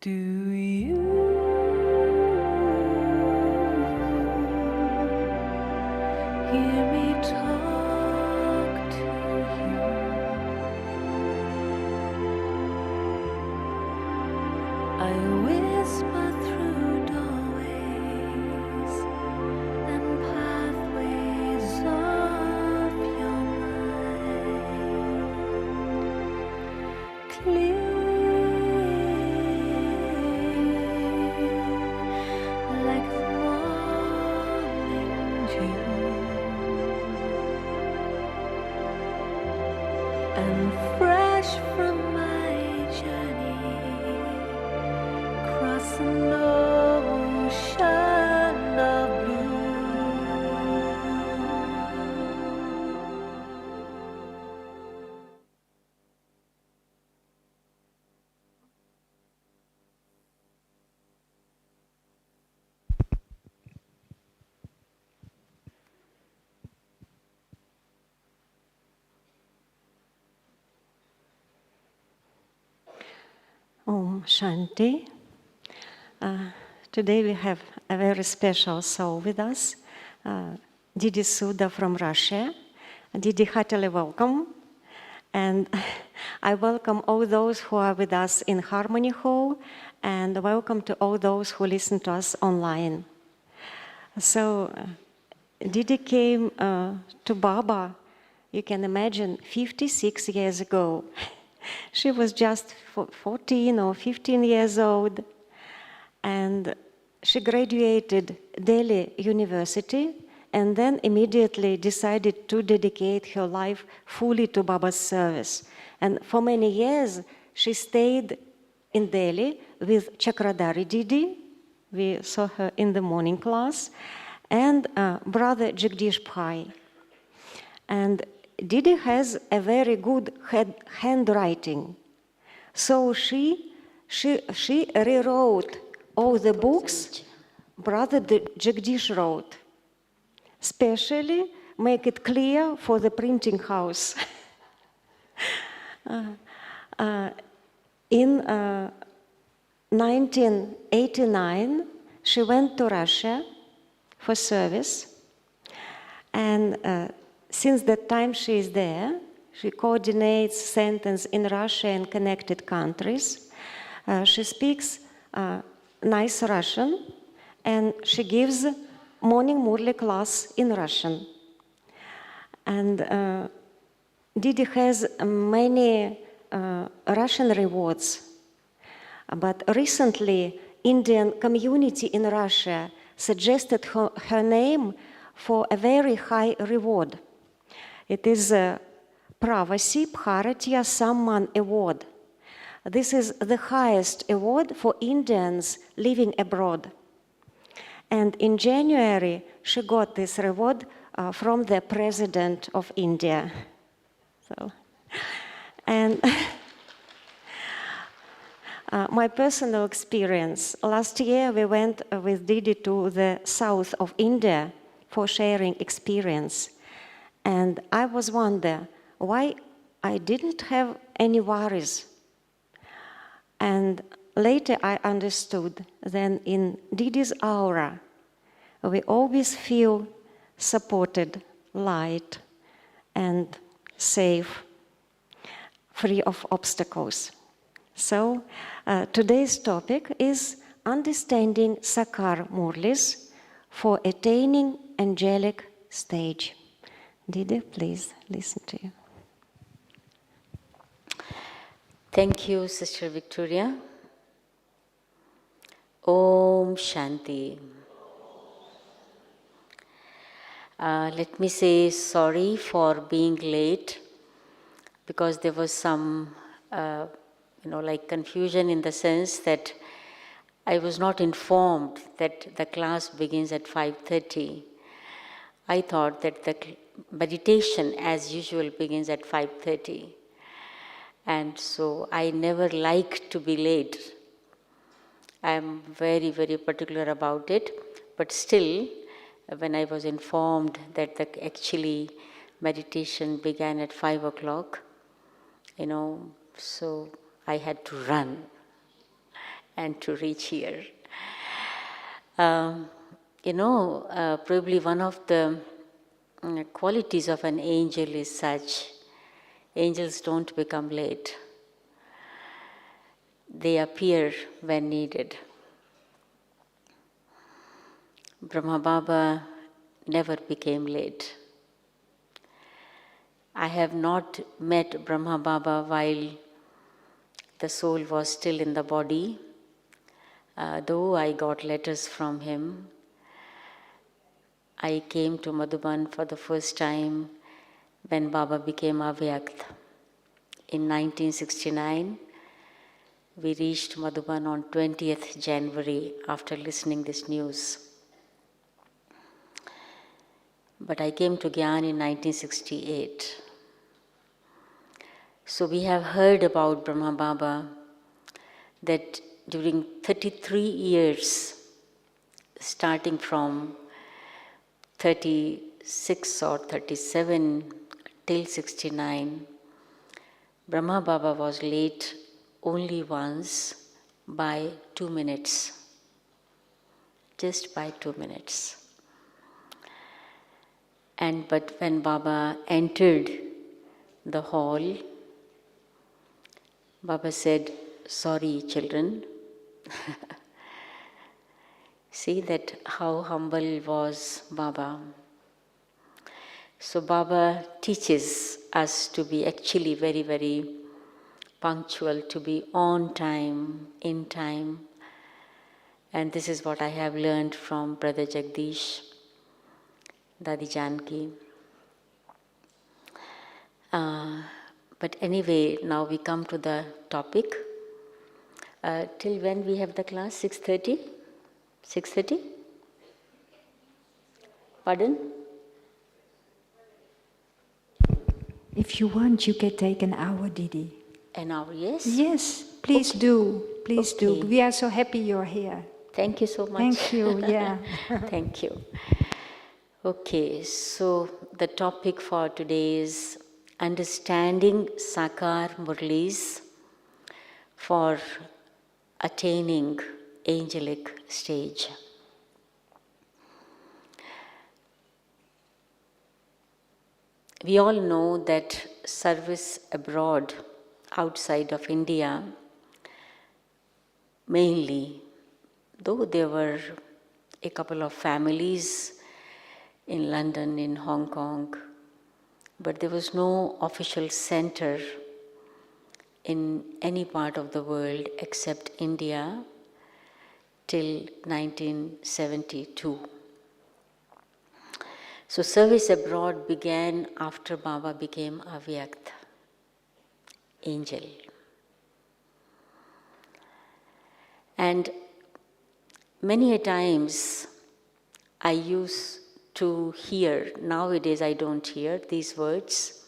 Do you hear me talk to you? I whisper through doorways and pathways of your mind, clear like the morning dew, and fresh from my journey, cross an ocean of blue. Om Shanti. Today we have a very special soul with us, Didi Sudha from Russia. Didi, heartily welcome. And I welcome all those who are with us in Harmony Hall, and welcome to all those who listen to us online. So Didi came to Baba, you can imagine, 56 years ago. She was just 14 or 15 years old, and she graduated Delhi University and then immediately decided to dedicate her life fully to Baba's service. And for many years, she stayed in Delhi with Chakradhari Didi. We saw her in the morning class, and brother Jagdish Bhai. And Didi has a very good handwriting. So she rewrote all the books brother Jagdish wrote, specially make it clear for the printing house. In 1989, she went to Russia for service, and since that time she is there. She coordinates sentence in Russia and connected countries. She speaks nice Russian, and she gives morning Murli class in Russian. And Didi has many Russian rewards, but recently Indian community in Russia suggested her name for a very high reward. It is Pravasi Bharatiya Samman Award. This is the highest award for Indians living abroad. And in January, she got this reward from the President of India. So, and my personal experience, last year we went with Didi to the south of India for sharing experience. And I was wondering why I didn't have any worries. And later I understood that in Didi's aura, we always feel supported, light, and safe, free of obstacles. So today's topic is understanding Sakar Murlis for attaining angelic stage. Didi, please listen to you. Thank you, Sister Victoria. Om Shanti. Let me say sorry for being late, because there was some, confusion in the sense that I was not informed that the class begins at 5:30. I thought that the meditation, as usual, begins at 5:30. And so I never like to be late. I'm very, very particular about it. But still, when I was informed that actually meditation began at 5 o'clock, so I had to run. and to reach here. Probably one of the qualities of an angel is such, angels don't become late. They appear when needed. Brahma Baba never became late. I have not met Brahma Baba while the soul was still in the body, though I got letters from him. I came to Madhuban for the first time when Baba became Avyakt. In 1969, we reached Madhuban on 20th January after listening this news. But I came to Gyan in 1968. So we have heard about Brahma Baba that during 33 years, starting from 36 or 37 till 69, Brahma Baba was late only once by 2 minutes, just by 2 minutes. But when Baba entered the hall, Baba said, "Sorry, children." See that how humble was Baba. So Baba teaches us to be actually very, very punctual, to be on time, in time. And this is what I have learned from Brother Jagdish, Dadi Janki. But anyway, now we come to the topic. Till when we have the class? 6:30? 6:30? Pardon? If you want, you can take an hour, Didi. An hour, yes? Yes, please do. Please do. Okay. We are so happy you're here. Thank you so much. Thank you, yeah. Thank you. Okay, so the topic for today is understanding Sakar Murlis for attaining angelic stage. We all know that service abroad, outside of India, mainly, though there were a couple of families in London, in Hong Kong, but there was no official center in any part of the world except India till 1972. So service abroad began after Baba became Avyakt, angel. And many a times I used to hear, nowadays I don't hear these words,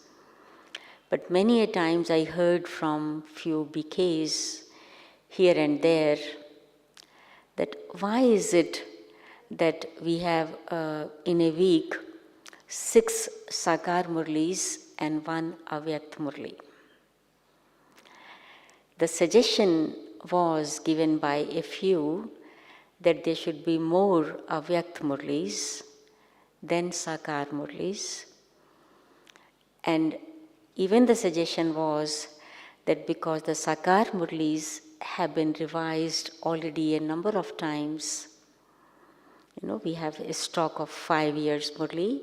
but many a times I heard from few BKs here and there that why is it that we have in a week 6 Sakar Murlis and 1 Avyakt Murli. The suggestion was given by a few that there should be more Avyakt Murlis than Sakar Murlis. And even the suggestion was that because the Sakar Murlis have been revised already a number of times, we have a stock of 5 years Murli,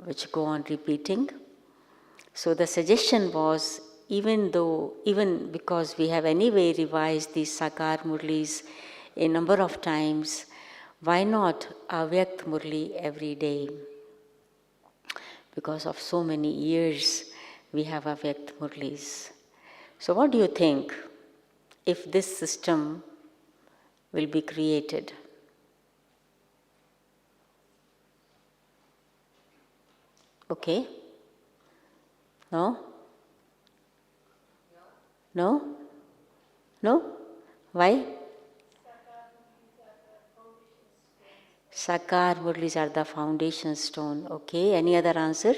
which go on repeating. So the suggestion was, even because we have anyway revised these Sakar Murlis a number of times, why not Avyakt Murli every day? Because of so many years, we have Avyakt Murlis. So what do you think if this system will be created? Okay? No? No? No? Why? Sakar Murlis are the foundation stone. Okay, any other answer?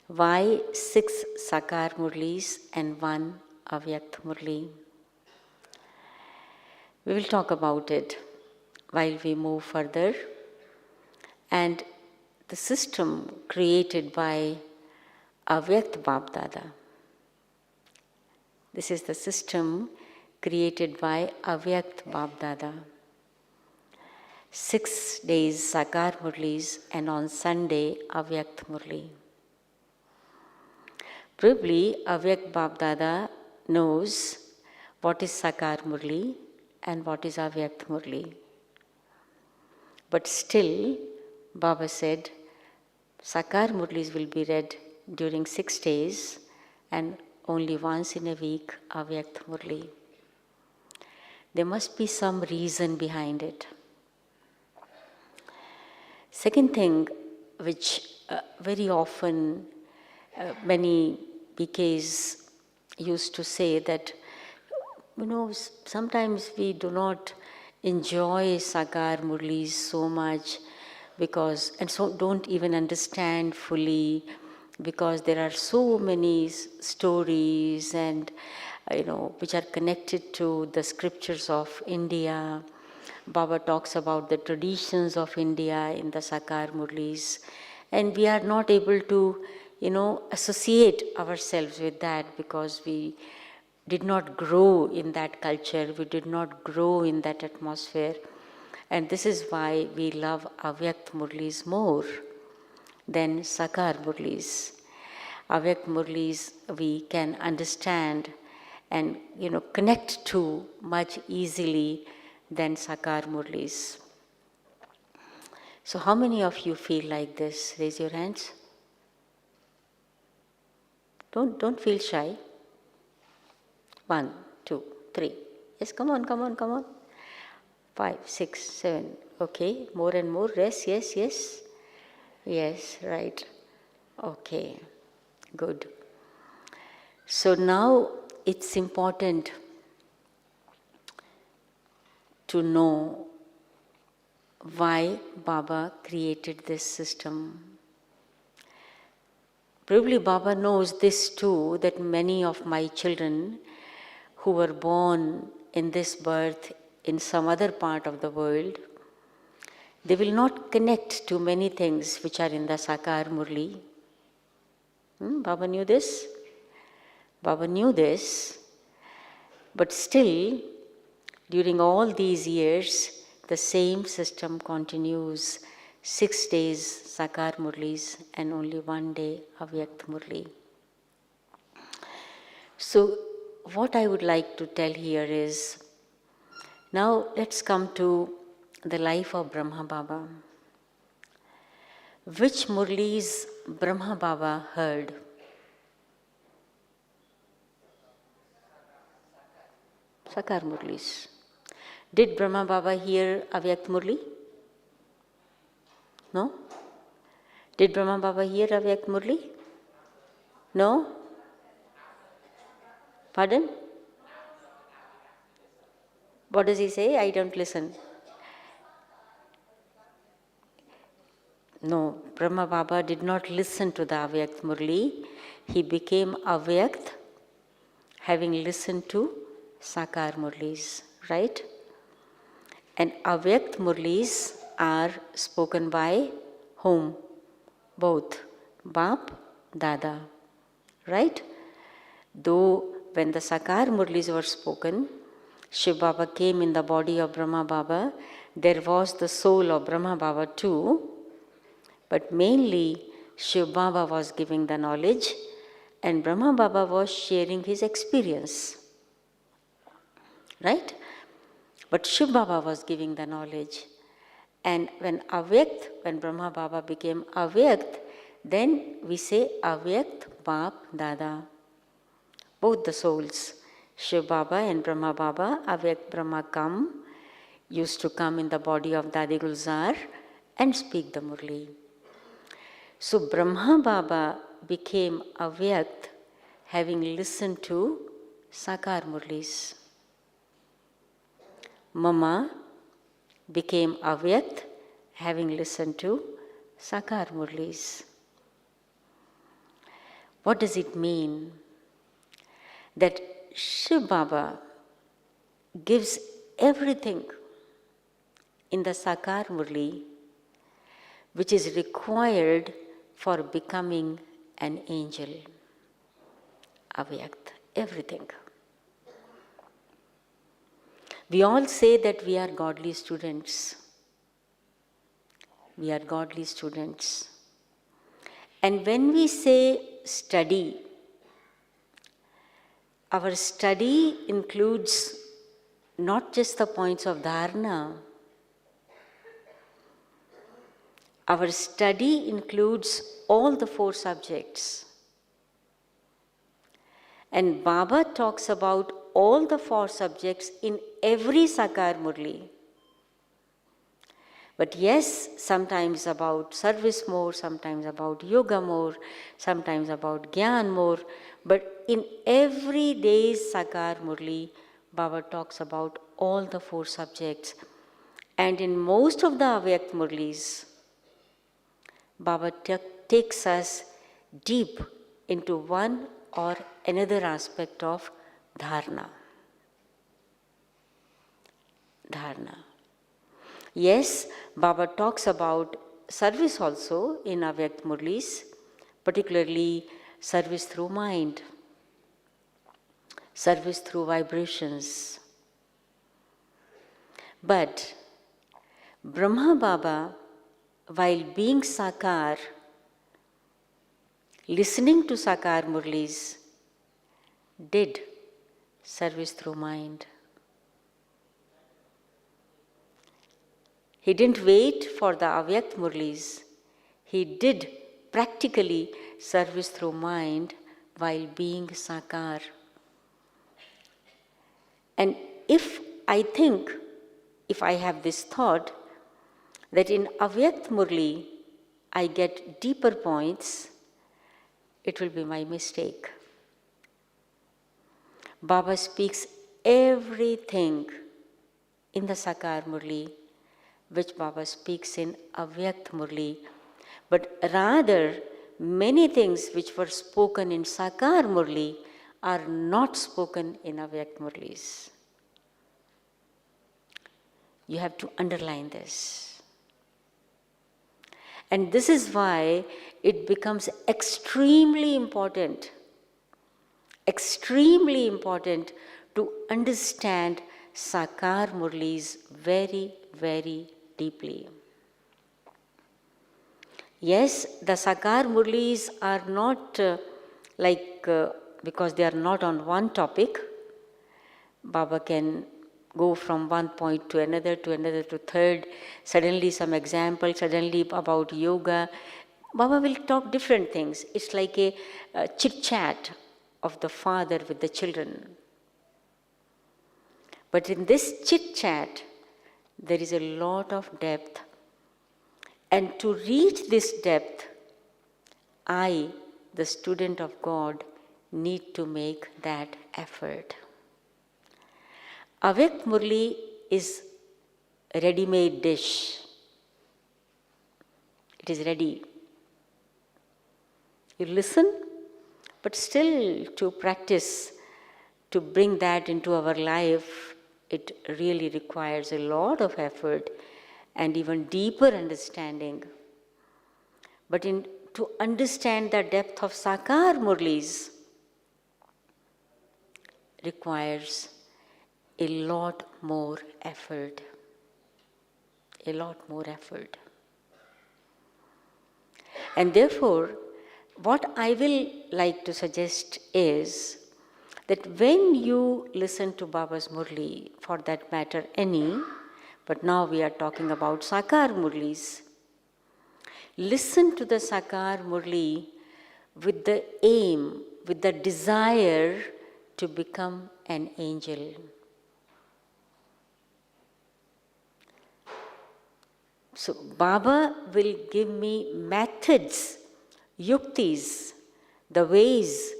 Why 6 Sakar Murlis and 1 Avyakt Murli? We will talk about it while we move further. And the system created by Avyakt Bap Dada. This is the system created by Avyakt Bap Dada. 6 days Sakar Murlis and on Sunday Avyakt Murli. Probably Avyakt Bap Dada knows what is Sakar Murli and what is Avyakt Murli. But still, Baba said, Sakar Murlis will be read during 6 days and only once in a week Avyakt Murli. There must be some reason behind it. Second thing, which very often many PKs used to say that, sometimes we do not enjoy Sakar Murlis so much and so don't even understand fully, because there are so many stories and which are connected to the scriptures of India. Baba talks about the traditions of India in the Sakar Murlis, and we are not able to associate ourselves with that because we did not grow in that culture, we did not grow in that atmosphere. And this is why we love Avyakt Murlis more than Sakar Murlis. Avyakt Murlis we can understand and connect to much easily than Sakar Murlis. So how many of you feel like this? Raise your hands. Don't feel shy. 1, 2, 3. Yes, come on. 5, 6, 7. Okay, more and more. Yes. Yes, right. Okay, good. So now it's important to know why Baba created this system. Probably Baba knows this too, that many of my children who were born in this birth in some other part of the world, they will not connect to many things which are in the Sakar Murli. Baba knew this. But still, during all these years, the same system continues. 6 days Sakar Murlis and only 1 day Avyakt Murli. So what I would like to tell here is, now let's come to the life of Brahma Baba. Which Murlis Brahma Baba heard? Sakar Murlis. Did Brahma Baba hear Avyakt Murli? No? Did Brahma Baba hear Avyakt Murli? No? Pardon? What does he say? I don't listen. No, Brahma Baba did not listen to the Avyakt Murli. He became Avyakt having listened to Sakar Murlis, right? And Avyakt Murlis are spoken by whom? Both Bap, Dada, right? Though when the Sakar Murlis were spoken, Shiv Baba came in the body of Brahma Baba, there was the soul of Brahma Baba too, but mainly Shiv Baba was giving the knowledge and Brahma Baba was sharing his experience, right? But Shiv Baba was giving the knowledge. And when Brahma Baba became Avyakt, then we say Avyakt Bap Dada. Both the souls, Shiv Baba and Brahma Baba, Avyakt Brahma used to come in the body of Dadi Gulzar and speak the Murli. So Brahma Baba became Avyakt having listened to Sakar Murlis. Mama became Avyakt having listened to Sakar Murlis. What does it mean? That Shiv Baba gives everything in the Sakar Murli which is required for becoming an angel. Avyakt, everything. We all say that we are godly students. We are godly students. And when we say study, our study includes not just the points of dharana. Our study includes all the 4 subjects. And Baba talks about all the 4 subjects in every Sakar Murli. But yes, sometimes about service more, sometimes about yoga more, sometimes about Gyan more. But in every day's Sakar Murli, Baba talks about all the 4 subjects. And in most of the Avyakt Murlis, Baba takes us deep into one or another aspect of dharana. Dharana. Yes, Baba talks about service also in Avyakt Murlis, particularly service through mind, service through vibrations. But Brahma Baba, while being Sakar, listening to Sakar Murlis, did service through mind. He didn't wait for the Avyakt Murlis. He did practically service through mind while being Sakar. And if I have this thought that in Avyakt Murli I get deeper points, it will be my mistake. Baba speaks everything in the Sakar Murli which Baba speaks in Avyakt Murli, but rather many things which were spoken in Sakar Murli are not spoken in Avyakt Murlis. You have to underline this. And this is why it becomes extremely important to understand Sakar Murlis very, very deeply. Yes, the Sakar Murlis are not because they are not on one topic, Baba can go from one point to another to third, suddenly some example, suddenly about yoga. Baba will talk different things. It's like a chit-chat of the father with the children. But in this chit-chat, there is a lot of depth. And to reach this depth, I, the student of God, need to make that effort. Avyakt Murli is a ready-made dish. It is ready. You listen, but still to practice, to bring that into our life, it really requires a lot of effort and even deeper understanding. But to understand the depth of Sakar Murlis requires a lot more effort. A lot more effort. And therefore, what I will like to suggest is that when you listen to Baba's Murli, for that matter any, but now we are talking about Sakar Murlis, listen to the Sakar Murli with the aim, with the desire to become an angel. So Baba will give me methods, yuktis, the ways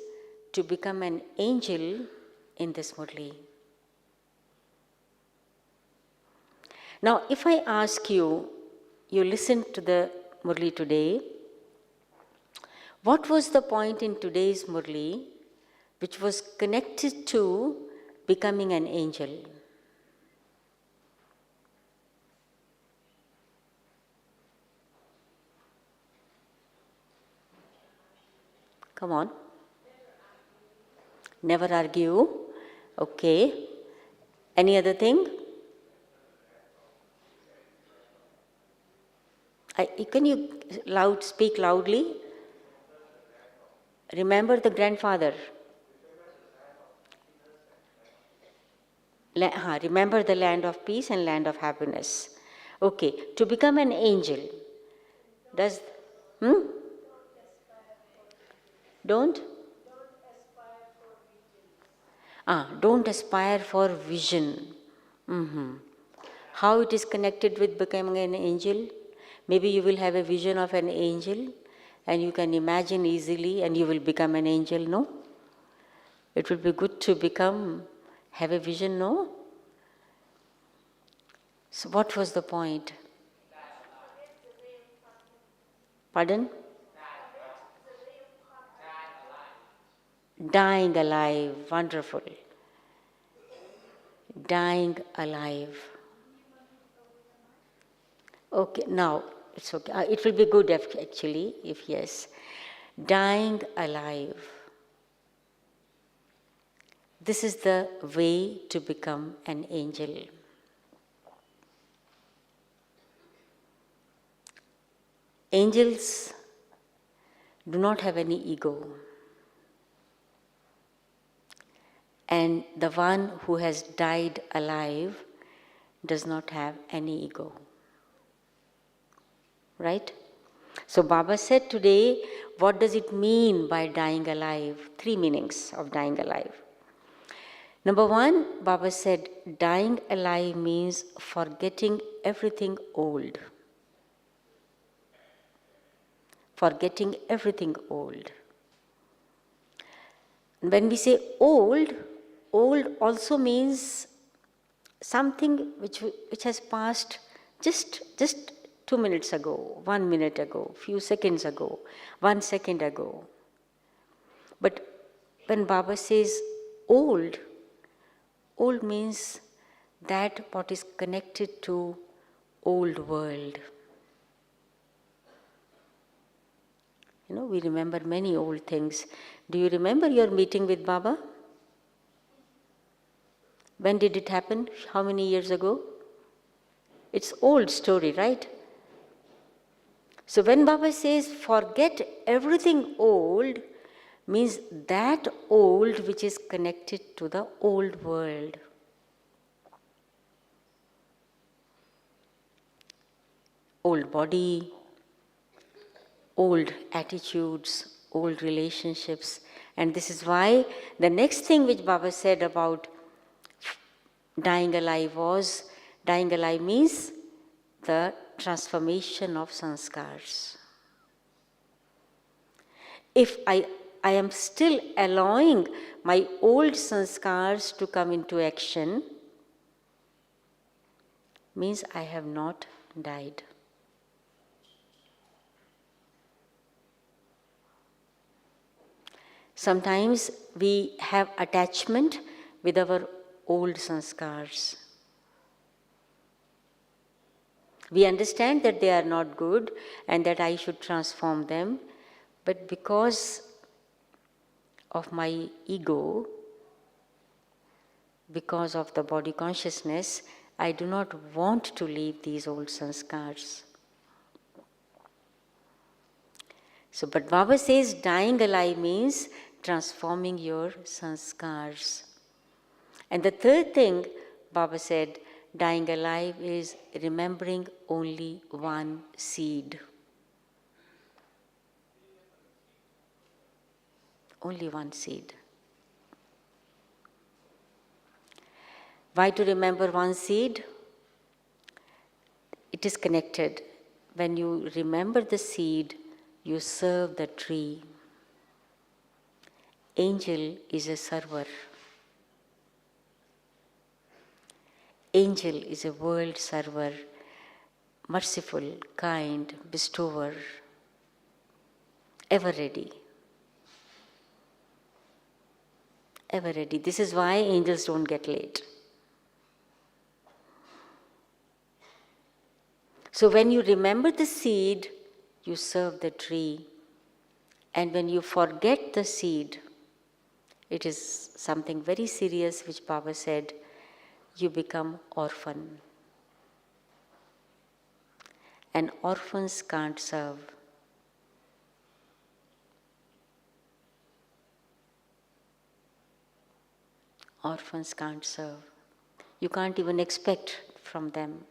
to become an angel in this Murli. Now, if I ask you, you listened to the Murli today, what was the point in today's Murli which was connected to becoming an angel? Come on. Never argue. Okay. Any other thing? Can you speak loudly? Remember the grandfather. Remember the land of peace and land of happiness. Okay. To become an angel. Does... Don't? Don't aspire for vision. How it is connected with becoming an angel? Maybe you will have a vision of an angel and you can imagine easily and you will become an angel, no? It will be good to have a vision, no? So what was the point? Pardon? Dying alive. Wonderful. Dying alive. Okay, now it's okay. It will be good actually, if yes. Dying alive. This is the way to become an angel. Angels do not have any ego. And the one who has died alive does not have any ego. Right? So Baba said today, what does it mean by dying alive? 3 meanings of dying alive. Number 1, Baba said, dying alive means forgetting everything old. Forgetting everything old. When we say old also means something which has passed just 2 minutes ago, 1 minute ago, few seconds ago, 1 second ago. But when Baba says old means that what is connected to old world. You know, we remember many old things. Do you remember your meeting with Baba? When did it happen? How many years ago? It's old story, right? So when Baba says forget everything old, means that old which is connected to the old world. Old body, old attitudes, old relationships. And this is why the next thing which Baba said about dying alive was, dying alive means the transformation of sanskars. If I am still allowing my old sanskars to come into action, means I have not died. Sometimes we have attachment with our old sanskars. We understand that they are not good and that I should transform them, but because of my ego, because of the body consciousness, I do not want to leave these old sanskars. So, but Baba says dying alive means transforming your sanskars. And the third thing Baba said, dying alive is remembering only one seed. Only one seed. Why to remember one seed? It is connected. When you remember the seed, you serve the tree. Angel is a server. Angel is a world server, merciful, kind, bestower, ever ready. Ever ready. This is why angels don't get late. So when you remember the seed, you serve the tree. And when you forget the seed, it is something very serious which Baba said, you become orphan. And orphans can't serve. Orphans can't serve. You can't even expect from them.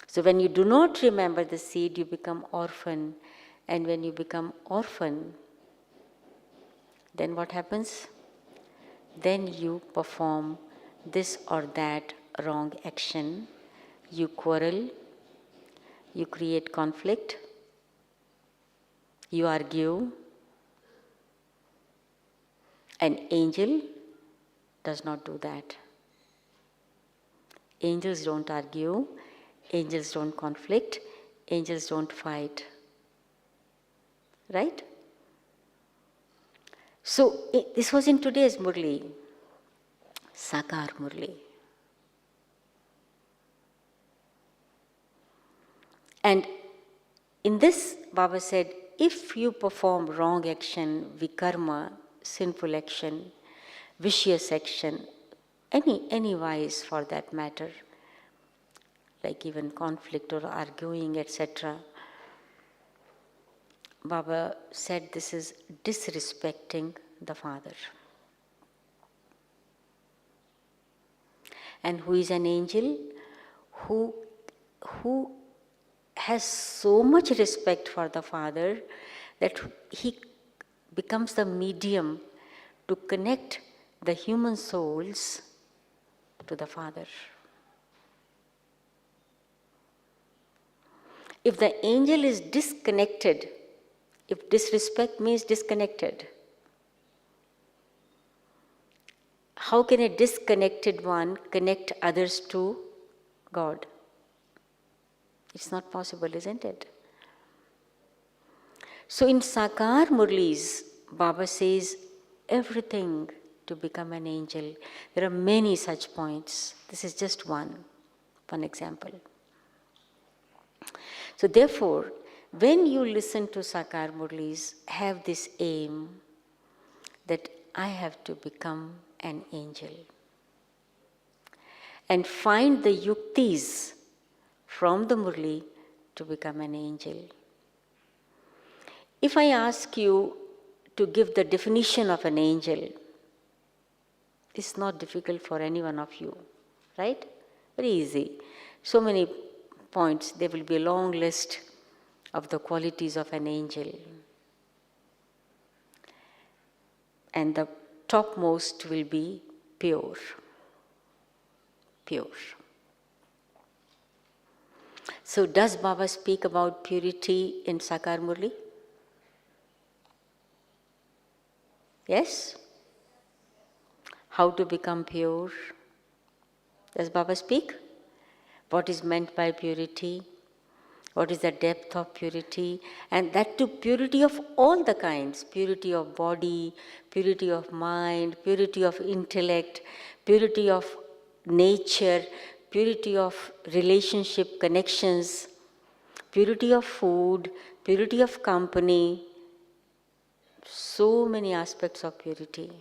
So when you do not remember the seed, you become orphan. And when you become orphan, then what happens? Then you perform this or that wrong action. You quarrel, you create conflict, you argue. An angel does not do that. Angels don't argue, angels don't conflict, angels don't fight. Right? So this was in today's Murli, Sakar Murli. And in this, Baba said, if you perform wrong action, vikarma, sinful action, vicious action, any vice for that matter, like even conflict or arguing, etc., Baba said this is disrespecting the Father. And who is an angel? Who has so much respect for the Father that he becomes the medium to connect the human souls to the Father. If the angel is disconnected, if disrespect means disconnected, how can a disconnected one connect others to God? It's not possible, isn't it? So in Sakar Murlis, Baba says everything to become an angel. There are many such points. This is just one example. So therefore, when you listen to Sakar Murlis, have this aim that I have to become an angel. And find the yuktis from the Murli to become an angel. If I ask you to give the definition of an angel, it's not difficult for any one of you, right? Very easy. So many points, there will be a long list of the qualities of an angel. And the topmost will be pure. Pure. So does Baba speak about purity in Sakar Murli? Yes? How to become pure? Does Baba speak? What is meant by purity? What is the depth of purity? And that too, purity of all the kinds. Purity of body, purity of mind, purity of intellect, purity of nature, purity of relationship connections, purity of food, purity of company. So many aspects of purity.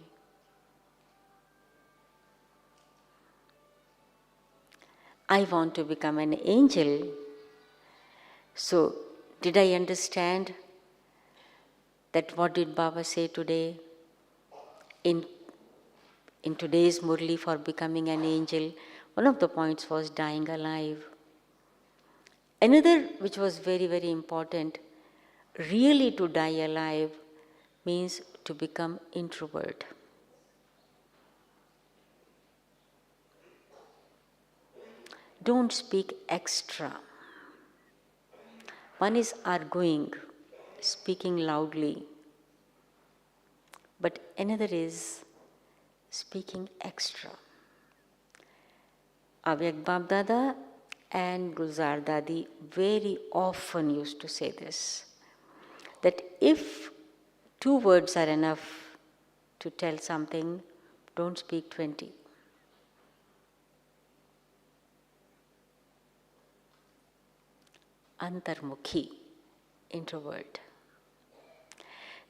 I want to become an angel. So, did I understand that what did Baba say today? In today's Murli for becoming an angel, one of the points was dying alive. Another which was very, very important, really to die alive means to become introvert. Don't speak extra. One is arguing, speaking loudly, but another is speaking extra. Avyak Bab Dada and Gulzar Dadi very often used to say this, that if 2 words are enough to tell something, don't speak 20. Antarmukhi introvert.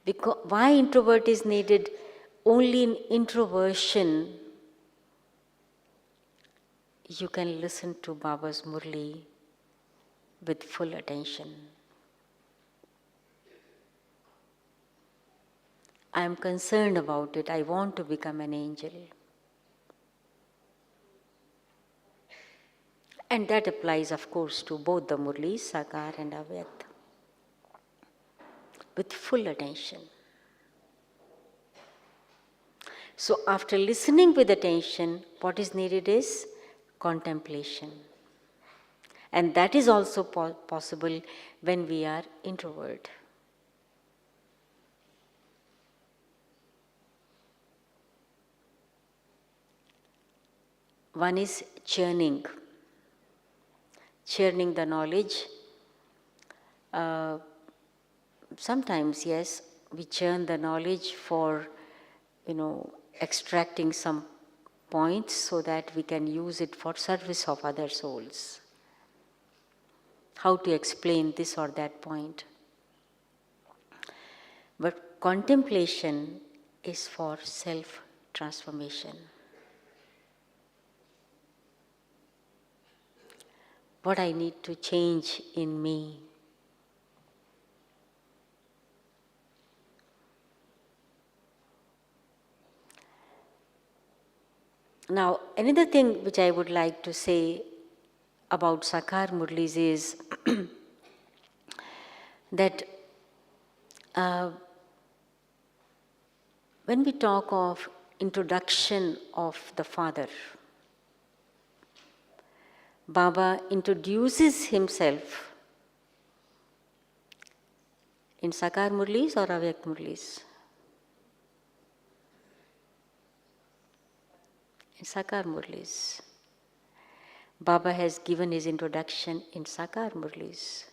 Because why introvert is needed? Only in introversion you can listen to Baba's Murli with full attention. I am concerned about it. I want to become an angel. And that applies, of course, to both the Murlis, Sakar and Avyakt, with full attention. So after listening with attention, what is needed is contemplation. And that is also possible when we are introvert. One is churning the knowledge. Sometimes, yes, we churn the knowledge for, extracting some points so that we can use it for service of other souls. How to explain this or that point. But contemplation is for self-transformation. What I need to change in me. Now, another thing which I would like to say about Sakar Murlis is that when we talk of introduction of the Father, Baba introduces himself in Sakar Murlis or Avyakt Murlis? In Sakar Murlis. Baba has given his introduction in Sakar Murlis.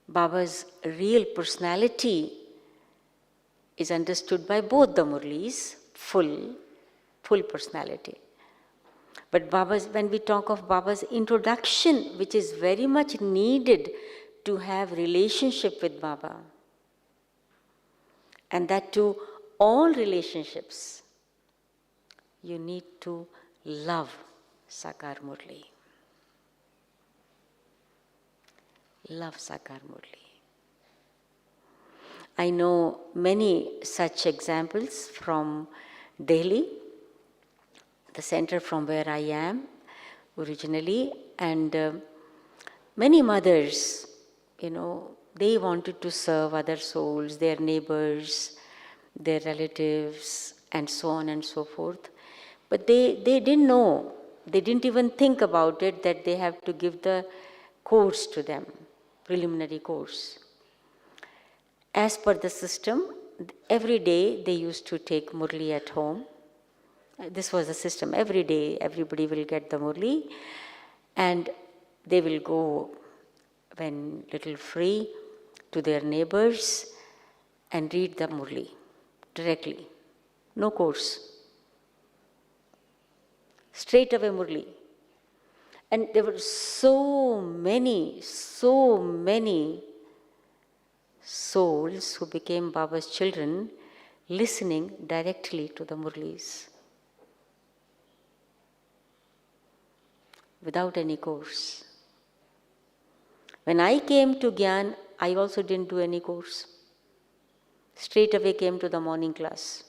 Baba's real personality is understood by both the Murlis, full personality. But when we talk of Baba's introduction, which is very much needed to have relationship with Baba, and that to all relationships, you need to love Sakar Murli. Love Sakar Murli. I know many such examples from Delhi, the center from where I am originally, and many mothers, they wanted to serve other souls, their neighbors, their relatives, and so on and so forth. But they didn't know, they didn't even think about it, that they have to give the course to them, preliminary course. As per the system, every day they used to take Murli at home. This was the system. Every day everybody will get the Murli and they will go, when little free, to their neighbors and read the Murli directly. No course. Straight away Murli. And there were so many souls who became Baba's children listening directly to the Murlis without any course. When I came to Gyan, I also didn't do any course. Straight away came to the morning class.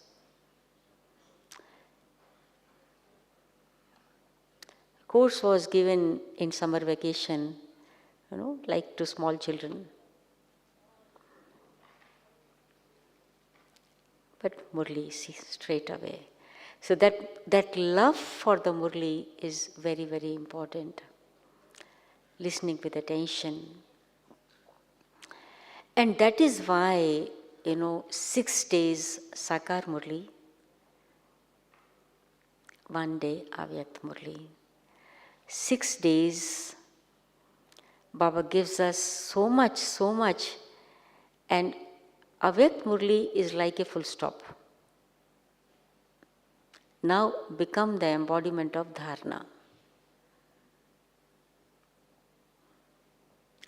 Course was given in summer vacation, like to small children. But Murli, see, straight away. So that love for the Murli is very, very important. Listening with attention. And that is why, 6 days Sakar Murli, 1 day Avyakt Murli. 6 days, Baba gives us so much, and Avyakt Murli is like a full stop. Now become the embodiment of dharana.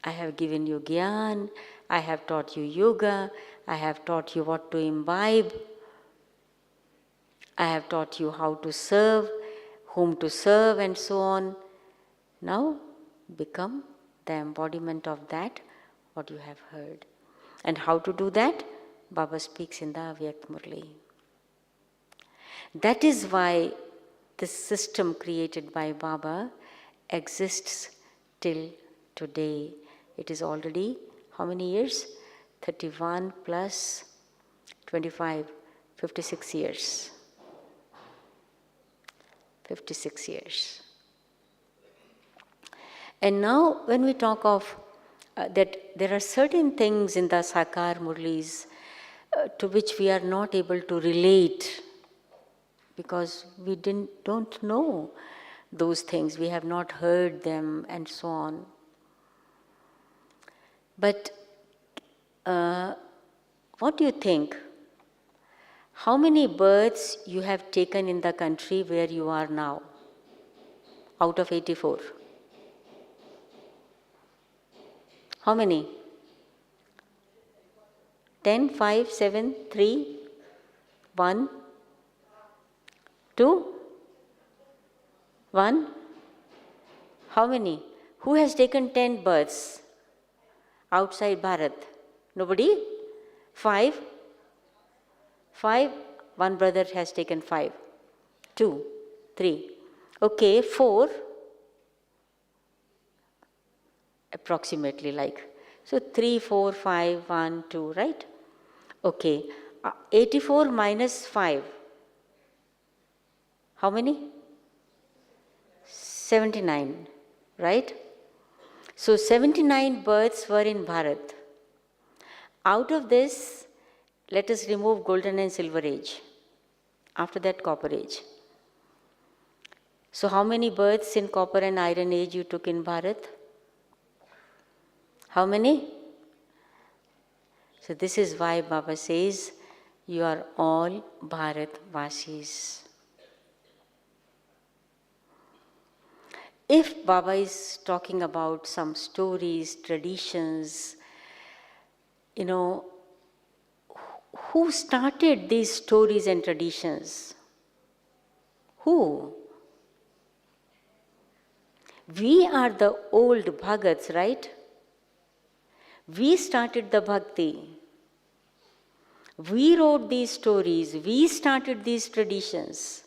I have given you Gyan, I have taught you Yoga, I have taught you what to imbibe, I have taught you how to serve, whom to serve, and so on. Now become the embodiment of that, what you have heard. And how to do that? Baba speaks in the Avyak Murli. That is why this system created by Baba exists till today. It is already, how many years? 31 plus 25, 56 years. 56 years. And now when we talk of that there are certain things in the Sakar Murlis to which we are not able to relate because we don't know those things, we have not heard them and so on. But what do you think? How many births you have taken in the country where you are now, out of 84? How many? 10, 5, 7, 3, 1, 2, 1? How many? Who has taken 10 births outside Bharat? Nobody? 5? 5? One brother has taken 5. 2, 3. Okay, 4. Approximately like. So 3, 4, 5, 1, 2, right? Okay. 84 minus 5. How many? 79, right? So 79 births were in Bharat. Out of this, let us remove golden and silver age. After that, copper age. So how many births in copper and iron age you took in Bharat? How many? So this is why Baba says, you are all Bharat Vasis. If Baba is talking about some stories, traditions, who started these stories and traditions? Who? We are the old Bhagats, right? We started the bhakti. We wrote these stories. We started these traditions.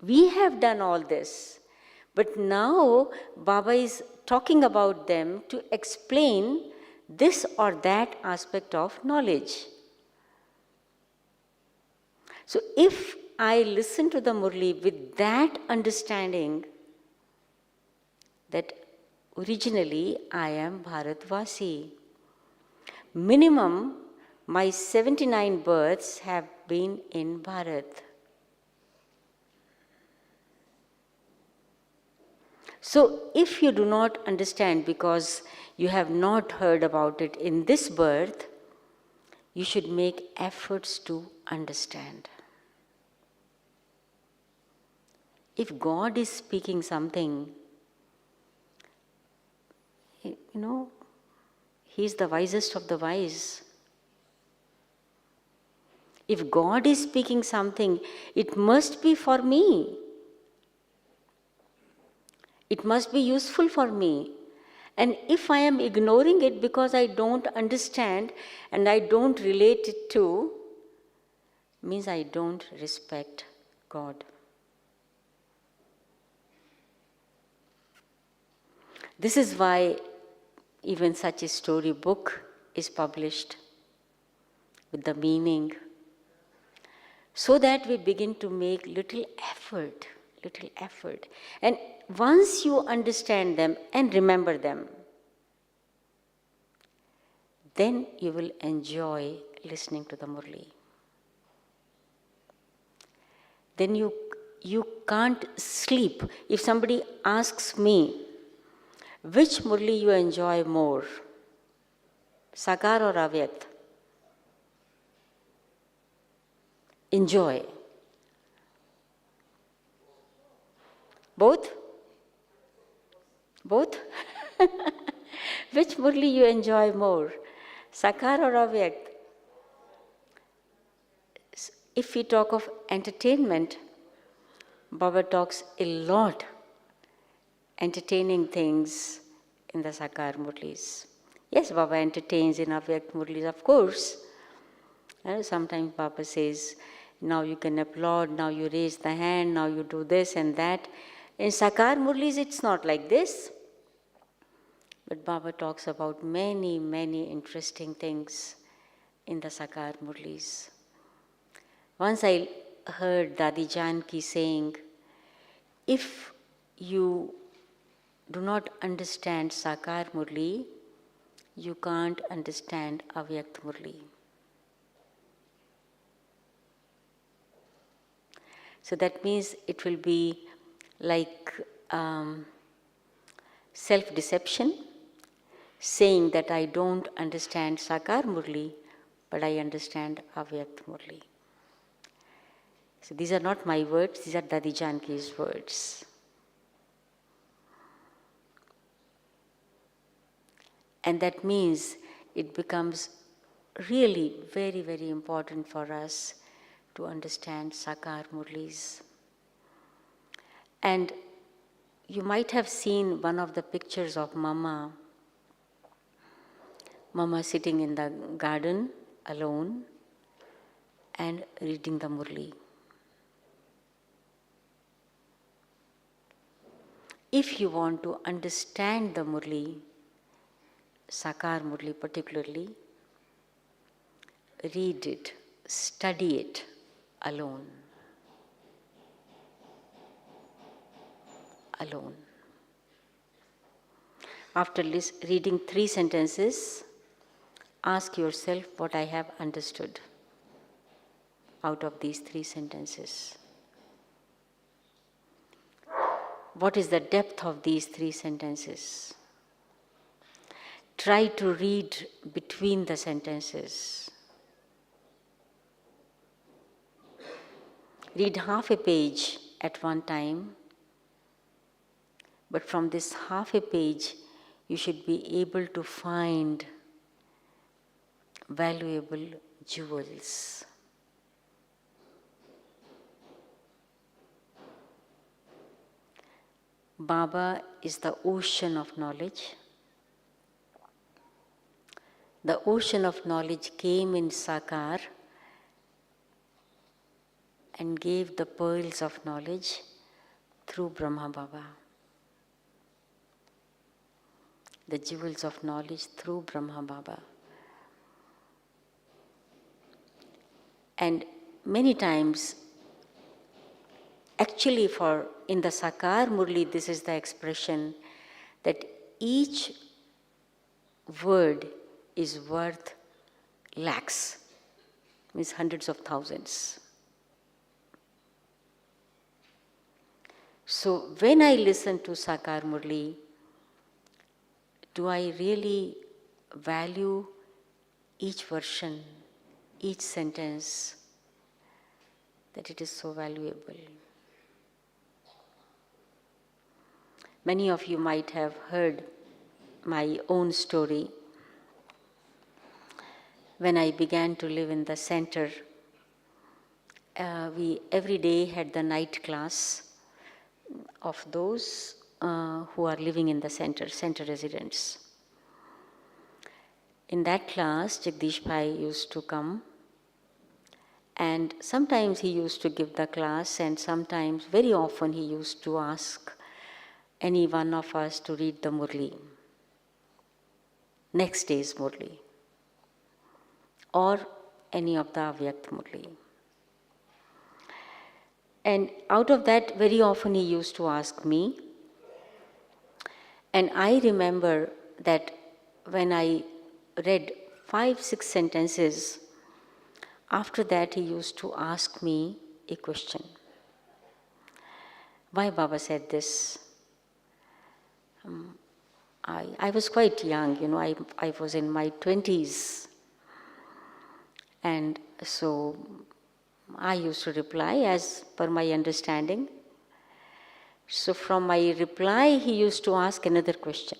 We have done all this. But now Baba is talking about them to explain this or that aspect of knowledge. So if I listen to the Murli with that understanding that originally I am Bharatvasi, minimum my 79 births have been in Bharat. So if you do not understand because you have not heard about it in this birth, you should make efforts to understand. If God is speaking something, He is the wisest of the wise. If God is speaking something, it must be for me. It must be useful for me. And if I am ignoring it because I don't understand and I don't relate it to, means I don't respect God. This is why even such a story book is published with the meaning, so that we begin to make little effort. And once you understand them and remember them, then you will enjoy listening to the Murli. Then you can't sleep. If somebody asks me, which Murli you enjoy more, Sakar or Avyakt? Enjoy. Both? Both? Which Murli you enjoy more, Sakar or Avyakt? If we talk of entertainment, Baba talks a lot entertaining things in the Sakar Murlis. Yes, Baba entertains in Avyakt Murlis, of course. Sometimes Baba says, now you can applaud, now you raise the hand, now you do this and that. In Sakar Murlis, it's not like this. But Baba talks about many, many interesting things in the Sakar Murlis. Once I heard Dadi Janki saying, if you do not understand Sakar Murli, you can't understand Avyakt Murli. So that means it will be like self-deception, saying that I don't understand Sakar Murli, but I understand Avyakt Murli. So these are not my words, these are Dadi Janki's words. And that means it becomes really very, very important for us to understand Sakar Murlis. And you might have seen one of the pictures of Mama sitting in the garden alone and reading the Murli. If you want to understand the Murli, Sakar Murli particularly, read it, study it alone. Alone. After reading 3 sentences, ask yourself what I have understood out of these 3 sentences. What is the depth of these 3 sentences? Try to read between the sentences. Read half a page at one time, but from this half a page, you should be able to find valuable jewels. Baba is the ocean of knowledge. The ocean of knowledge came in Sakar and gave the pearls of knowledge through Brahma Baba. The jewels of knowledge through Brahma Baba. And many times, actually in the Sakar Murli, this is the expression that each word is worth lakhs, means hundreds of thousands. So when I listen to Sakar Murli, do I really value each version, each sentence, that it is so valuable? Many of you might have heard my own story. When I began to live in the center, we every day had the night class of those who are living in the center residents. In that class, Jagdish Bhai used to come, and sometimes he used to give the class, and sometimes, very often, he used to ask any one of us to read the Murli, next day's Murli, or any of the Avyakt Murli. And out of that, very often he used to ask me. And I remember that when I read 5-6 sentences, after that he used to ask me a question. Why Baba said this? I was quite young, I was in my 20s. And so I used to reply as per my understanding. So from my reply, he used to ask another question.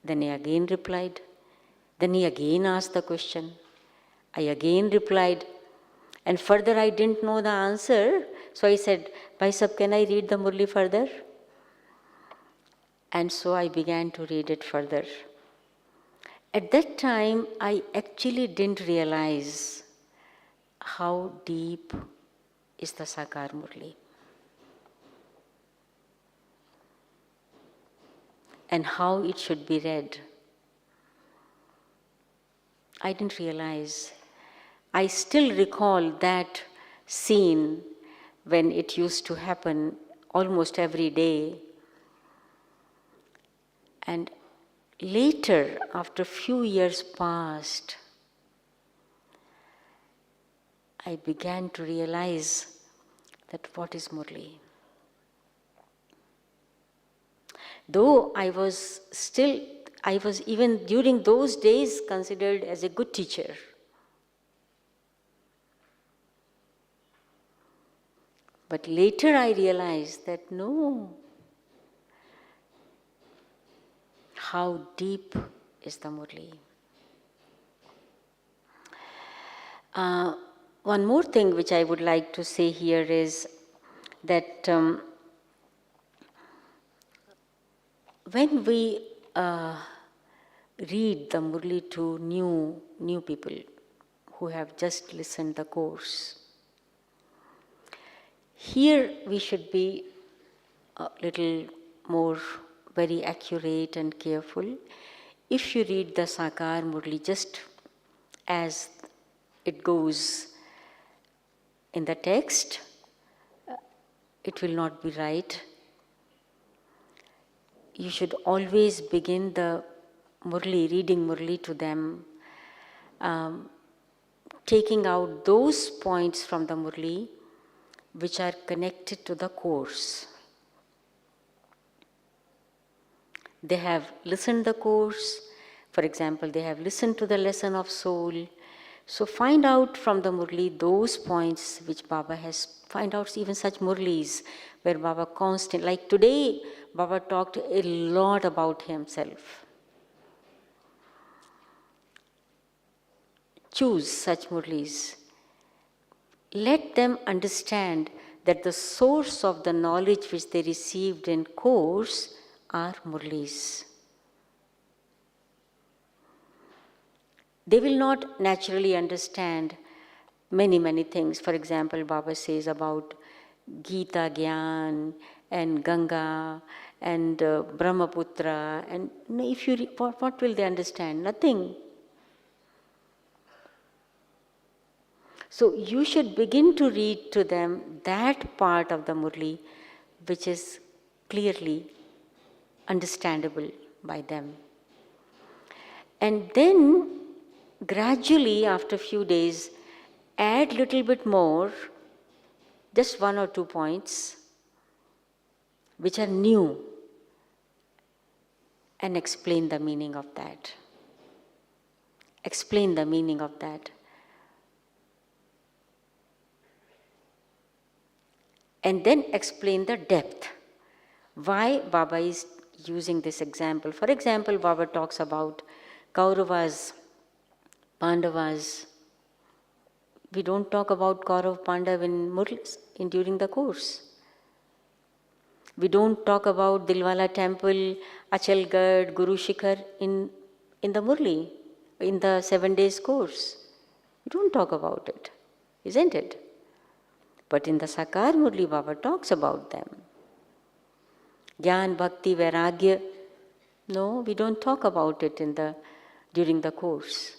Then he again replied. Then he again asked the question. I again replied. And further I didn't know the answer. So I said, Bhai Sahab, can I read the Murli further? And so I began to read it further. At that time, I actually didn't realize how deep is the Sakar Murli. And how it should be read. I didn't realize. I still recall that scene when it used to happen almost every day. And later, after a few years passed, I began to realize that what is Murli. Though I was even during those days considered as a good teacher. But later I realized that no, how deep is the Murli. One more thing which I would like to say here is that when we read the Murli to new people who have just listened the course, here we should be a little more very accurate and careful. If you read the Sakar Murli just as it goes in the text, it will not be right. You should always begin the Murli, reading Murli to them, taking out those points from the Murli which are connected to the course. They have listened the course. For example, they have listened to the lesson of soul. So find out from the Murli those points which Baba has, find out even such Murlis where Baba constant, like today, Baba talked a lot about himself. Choose such Murlis. Let them understand that the source of the knowledge which they received in course are Murlis. They will not naturally understand many things. For example, Baba says about Gita Gyan and Ganga and Brahmaputra. And if you what will they understand? Nothing. So you should begin to read to them that part of the Murli which is clearly understandable by them. And then gradually, after a few days, add little bit more, just 1 or 2 points, which are new, and explain the meaning of that. Explain the meaning of that. And then explain the depth. Why Baba is using this example. For example, Baba talks about Kauravas, Pandavas. We don't talk about Kaurav, Pandav in Murlis, during the course. We don't talk about Dilwala temple, Achalgarh, Guru Shikhar in the Murli, in the 7 days course. We don't talk about it, isn't it? But in the Sakar Murli, Baba talks about them. Gyan, Bhakti, Vairagya. No, we don't talk about it during the course.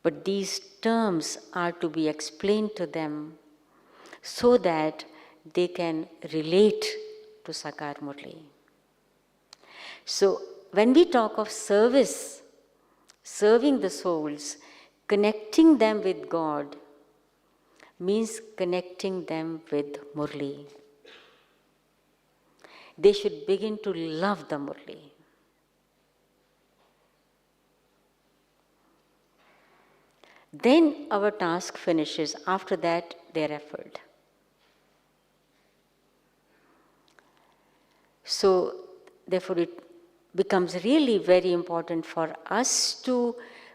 But these terms are to be explained to them so that they can relate to Sakar Murli. So when we talk of service, serving the souls, connecting them with God, means connecting them with Murli. They should begin to love the Murli. Then our task finishes. After that, their effort. So, therefore, becomes really very important for us to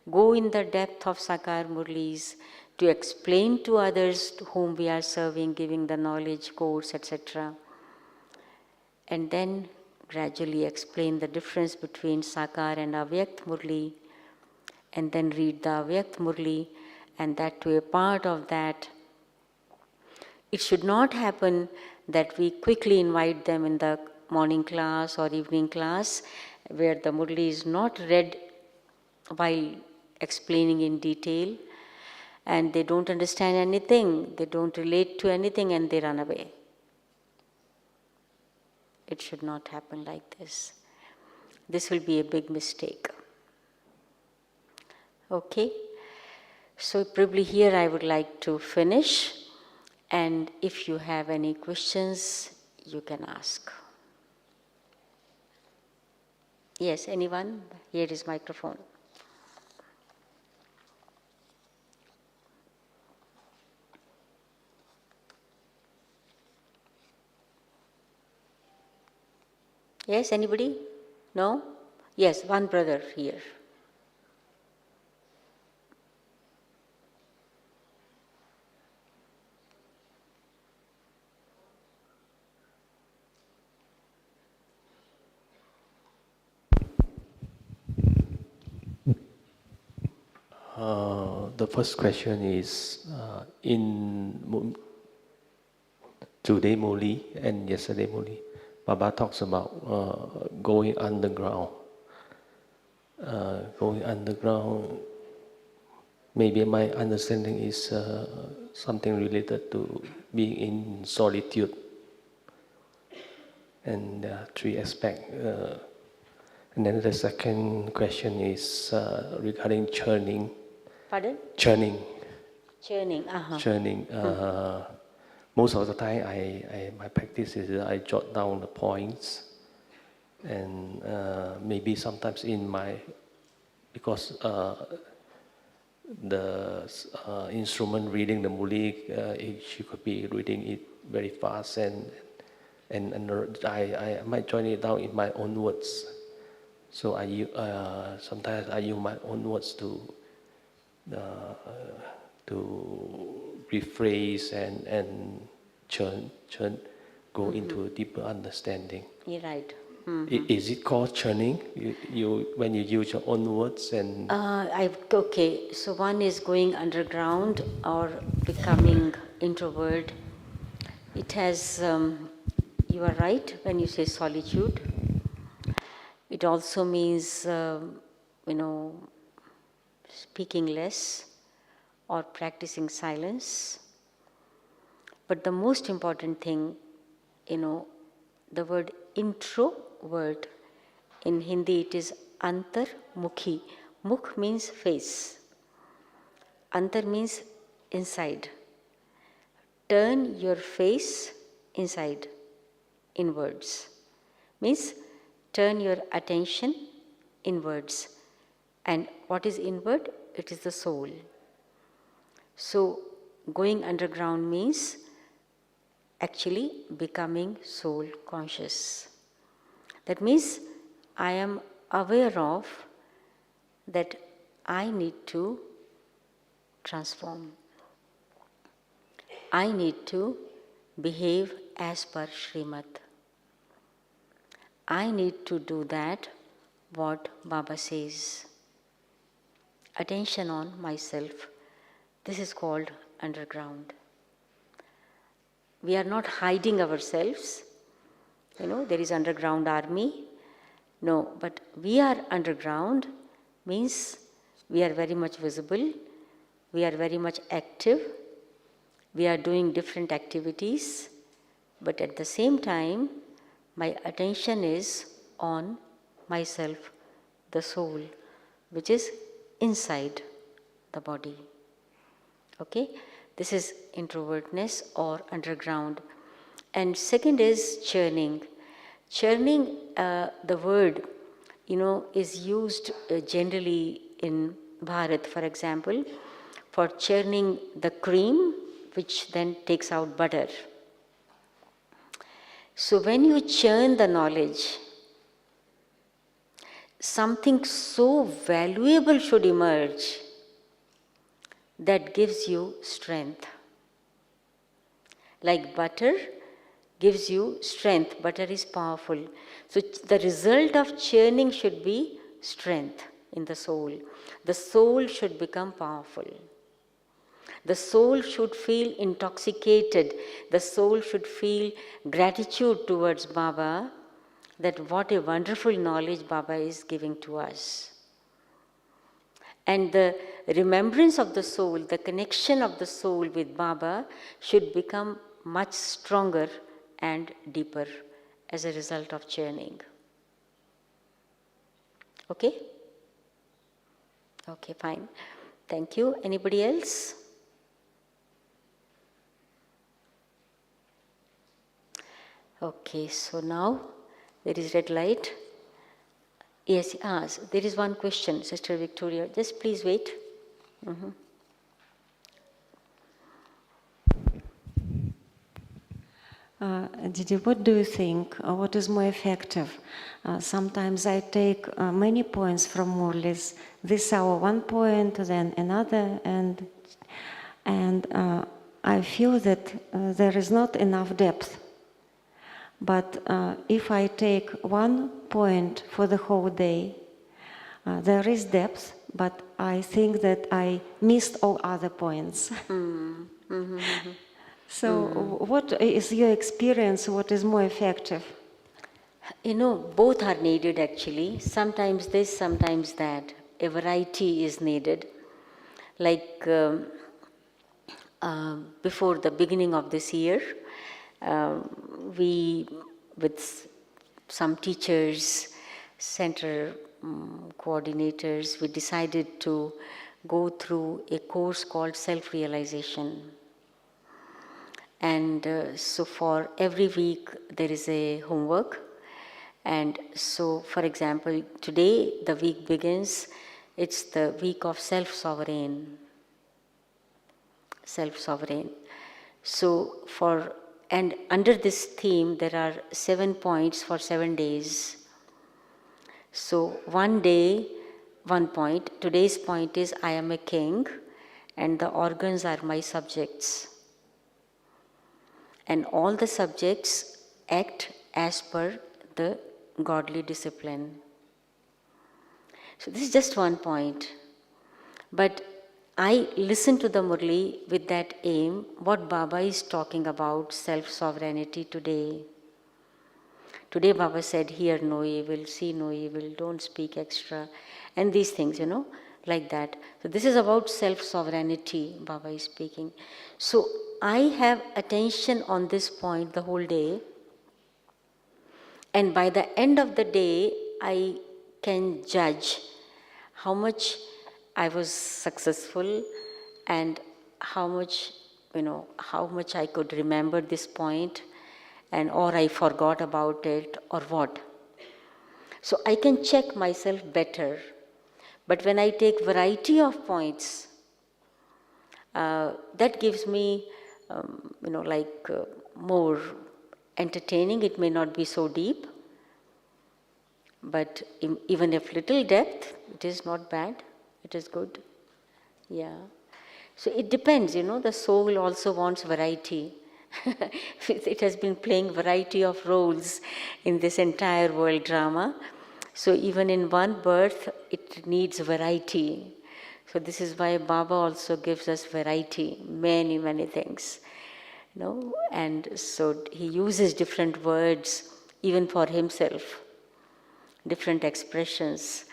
go in the depth of Sakar Murlis, to explain to others to whom we are serving, giving the knowledge, course, etc. And then gradually explain the difference between Sakar and Avyakt Murli, and then read the Avyakt Murli, and that to a part of that. It should not happen that we quickly invite them in the morning class or evening class where the Murli is not read while explaining in detail, and they don't understand anything, they don't relate to anything, and they run away. It should not happen like this. This will be a big mistake. Okay? So probably here I would like to finish, and if you have any questions, you can ask. Yes, anyone? Here is microphone. Yes, anybody? No? Yes, one brother here. The first question is, in today Murli and yesterday Murli, Baba talks about going underground. Going underground, maybe my understanding is something related to being in solitude. And there are three aspects. And then the second question is regarding churning. Pardon? Churning. Churning. Churning. Most of the time, my practice is I jot down the points, and maybe sometimes because the instrument reading the Murli, she could be reading it very fast, and I might join it down in my own words. So sometimes I use my own words to rephrase and churn, go into a deeper understanding. You're right. Is it called churning? When you use your own words and. Okay, so one is going underground or becoming introvert. It has. You are right when you say solitude. It also means, speaking less or practicing silence. But the most important thing, the word introvert, in Hindi it is antarmukhi. Mukh means face. Antar means inside. Turn your face inside, inwards. Means turn your attention inwards. And what is inward? It is the soul. So going underground means actually becoming soul conscious. That means I am aware of that I need to transform. I need to behave as per Srimad. I need to do that what Baba says. Attention on myself. This is called underground. We are not hiding ourselves. There is underground army. No, but we are underground means we are very much visible. We are very much active. We are doing different activities. But at the same time, my attention is on myself, the soul, which is inside the body. Okay? This is introvertness or underground. And second is churning. Churning, the word, is used generally in Bharat, for example, for churning the cream, which then takes out butter. So when you churn the knowledge, something so valuable should emerge that gives you strength. Like butter gives you strength. Butter is powerful. So the result of churning should be strength in the soul. The soul should become powerful. The soul should feel intoxicated. The soul should feel gratitude towards Baba, that what a wonderful knowledge Baba is giving to us. And the remembrance of the soul, the connection of the soul with Baba should become much stronger and deeper as a result of churning. Okay? Okay, fine. Thank you. Anybody else? Okay, so now there is red light. Yes, there is one question, Sister Victoria. Just please wait. Didi, what do you think? What is more effective? Sometimes I take many points from Murlis. This hour 1 point, then another, and I feel that there is not enough depth. But if I take 1 point for the whole day, there is depth, but I think that I missed all other points. So what is your experience? What is more effective? You know, both are needed actually. Sometimes this, sometimes that. A variety is needed. Like before the beginning of this year, we, with some teachers, center coordinators, we decided to go through a course called self-realization. And so for every week there is a homework. And so, for example, today the week begins, it's the week of self-sovereign. Self-sovereign. So and under this theme there are 7 points for 7 days. So one day, 1 point. Today's point is I am a king and the organs are my subjects. And all the subjects act as per the godly discipline. So this is just 1 point. But I listen to the Murli with that aim, what Baba is talking about, self-sovereignty today. Today Baba said, hear no evil, see no evil, don't speak extra, and these things, you know, like that. So this is about self-sovereignty, Baba is speaking. So I have attention on this point the whole day, and by the end of the day, I can judge how much I was successful and how much, how much I could remember this point, and or I forgot about it or what. So I can check myself better. But when I take variety of points, that gives me, more entertaining. It may not be so deep, but even if little depth, it is not bad. It is good. Yeah. So it depends, the soul also wants variety. It has been playing variety of roles in this entire world drama. So even in one birth, it needs variety. So this is why Baba also gives us variety, many, many things. And so he uses different words even for himself, different expressions.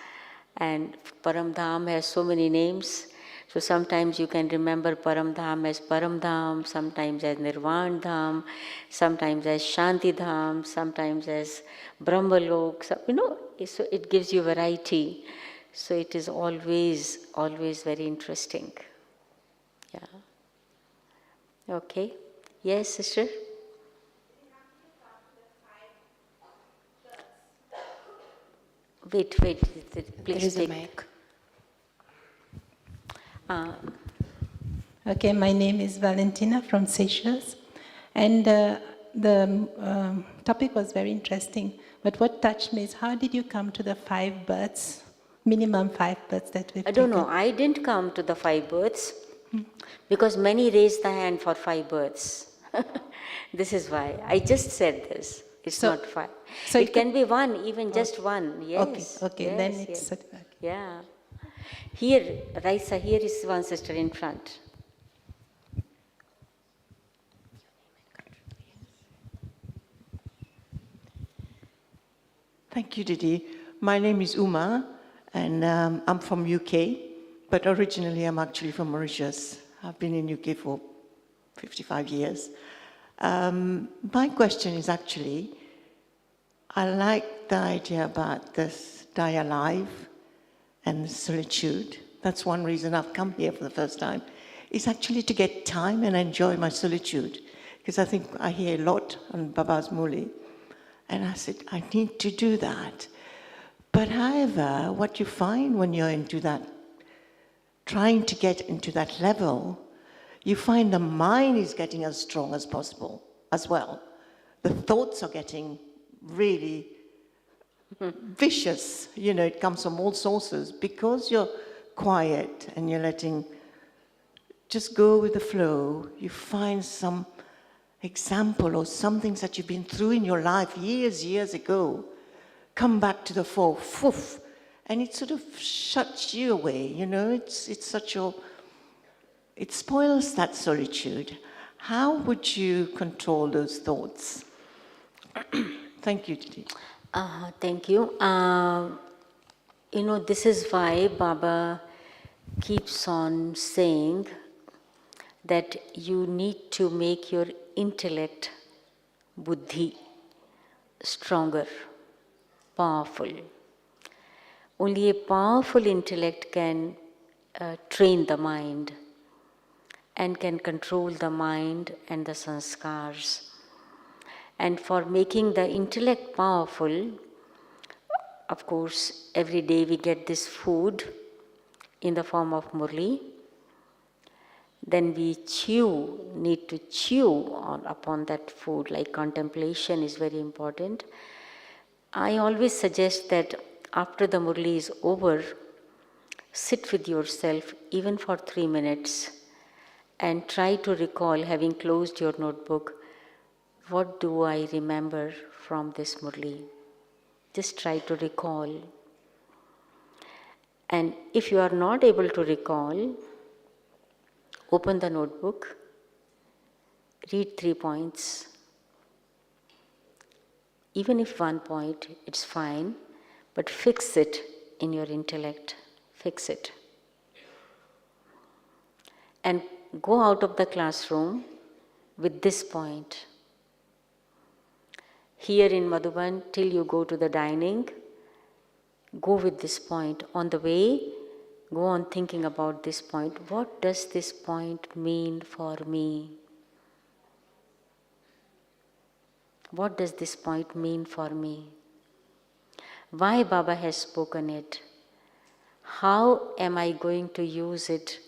And Paramdham has so many names. So sometimes you can remember Paramdham as Paramdham, sometimes as Nirvan Dham, sometimes as Shanti Dham, sometimes as Brahmalok. So it gives you variety. So it is always, always very interesting. Yeah. Okay. Yes, sister? Wait, please There is take. a mic. Okay, my name is Valentina from Seychelles, and the topic was very interesting. But what touched me is, how did you come to the 5 births, minimum 5 births that we've I don't know, taken? I didn't come to the 5 births because many raised the hand for 5 births. This is why. I just said this. It's So- not 5. so it it can be 1, even just 1. Yes. Okay, yes, then yes. it's... Okay. Yeah. Here, Raisa, here is one sister in front. Thank you, Didi. My name is Uma, and I'm from UK, but originally I'm actually from Mauritius. I've been in UK for 55 years. My question is actually, I like the idea about this die alive and solitude. That's one reason I've come here for the first time, is actually to get time and enjoy my solitude. Because I think I hear a lot on Baba's Murli. And I said, I need to do that. But however, what you find when you're into that, trying to get into that level, you find the mind is getting as strong as possible as well. The thoughts are getting really vicious. You know, it comes from all sources. Because you're quiet and you're letting just go with the flow, you find some example or some things that you've been through in your life years ago come back to the fore, woof, and it sort of shuts you away, you know, it's such a, it spoils that solitude. How would you control those thoughts? Thank you, Didi. Thank you. You know, this is why Baba keeps on saying that you need to make your intellect, buddhi, stronger, powerful. Only a powerful intellect can train the mind and can control the mind and the sanskars. And for making the intellect powerful, of course, every day we get this food in the form of Murli. Then we need to chew upon that food, like contemplation is very important. I always suggest that after the Murli is over, sit with yourself even for 3 minutes and try to recall, having closed your notebook, what do I remember from this Murli? Just try to recall. And if you are not able to recall, open the notebook, read 3 points. Even if 1 point, it's fine, but fix it in your intellect. Fix it. And go out of the classroom with this point. Here in Madhuban, till you go to the dining, go with this point. On the way, go on thinking about this point. What does this point mean for me? What does this point mean for me? Why Baba has spoken it? How am I going to use it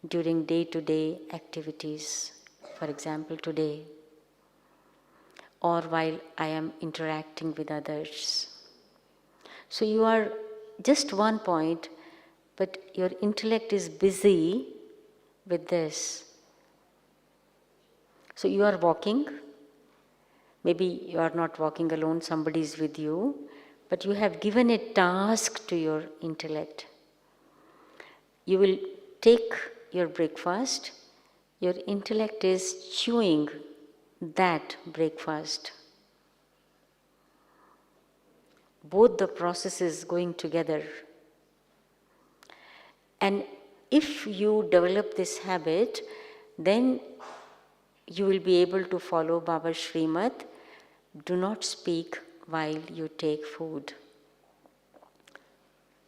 during day-to-day activities? For example, today, or while I am interacting with others. So you are just 1 point, but your intellect is busy with this. So you are walking. Maybe you are not walking alone, somebody is with you, but you have given a task to your intellect. You will take your breakfast, your intellect is chewing that breakfast. Both the processes going together. And if you develop this habit, then you will be able to follow Baba's Srimad. Do not speak while you take food.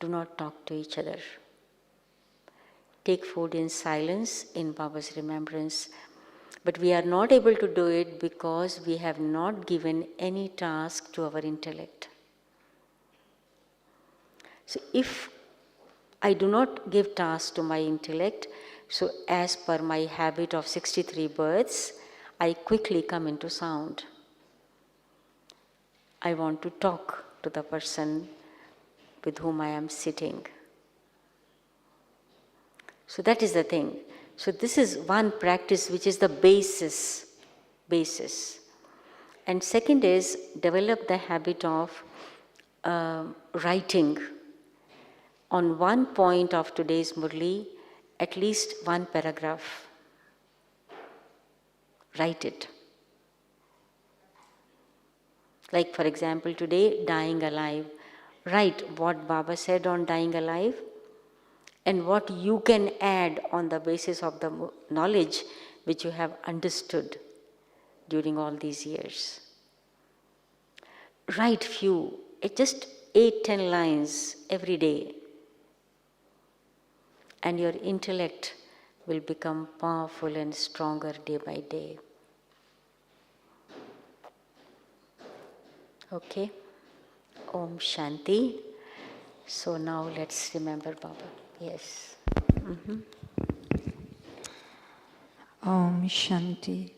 Do not talk to each other. Take food in silence, in Baba's remembrance. But we are not able to do it because we have not given any task to our intellect. So if I do not give task to my intellect, so as per my habit of 63 births, I quickly come into sound. I want to talk to the person with whom I am sitting. So that is the thing. So this is one practice which is the basis. And second is develop the habit of writing on one point of today's Murli, at least one paragraph. Write it. Like for example today, dying alive. Write what Baba said on dying alive and what you can add on the basis of the knowledge which you have understood during all these years. Write few, just 8-10 lines every day, and your intellect will become powerful and stronger day by day. Okay? Om Shanti. So now let's remember Baba. Yes. Om Shanti.